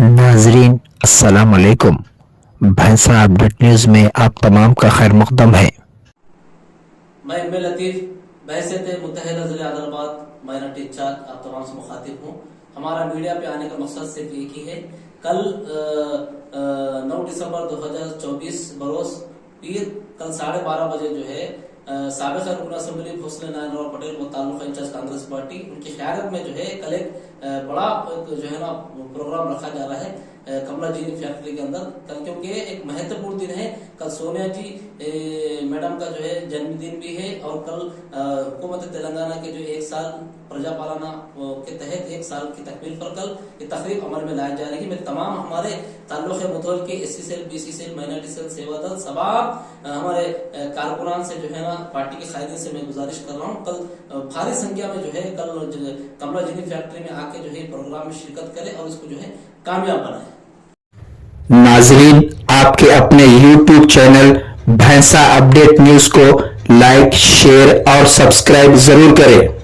नाजरीन अस्सलाम वालेकुम। भैंसा अपडेट न्यूज़ में आप तमाम का खैर मकदम है। मैं इब्न लतीफ बहसीत मुत्तहिदा ज़िला आदिलाबाद माइनॉरिटी इंचार्ज आप तमाम से मुखातिब हूँ। हमारा मीडिया पे आने का मकसद सिर्फ एक ही है। कल 9 दिसंबर 2024 बरोज पीर कल 12:30 बजे जो है साबिक़ रुकन असम्बली भोसले नारायण पटेल मुताल्लिक़ इंचार्ज कांग्रेस पार्टी उनकी क़यादत में जो है कल एक बड़ा जो है ना प्रोग्राम रखा जा रहा है कमला जी फैक्ट्री के अंदर। कल क्योंकि एक महत्वपूर्ण दिन है, कल सोनिया जी मैडम का जो है जन्मदिन भी है और कल हुकूमत तेलंगाना के जो 1 साल प्रजा पालना के तहत 1 साल की तकमील पर कल ये तकरीब अमल में लाई जा रही है। मैं तमाम हमारे ताल्लुक़ मुतवल के SC cell, BC cell, minority cell, Seva Dal सबाब हमारे कारकुनान से जो है ना पार्टी के कायदे से मैं गुजारिश कर रहा हूँ कल भारी संख्या में जो है कल कमला जी फैक्ट्री में आके जो है प्रोग्राम में शिरकत करे और इसको जो है कामयाब बनाए। नाजरीन आपके अपने YouTube चैनल भैंसा अपडेट न्यूज़ को लाइक, शेयर और सब्सक्राइब जरूर करें।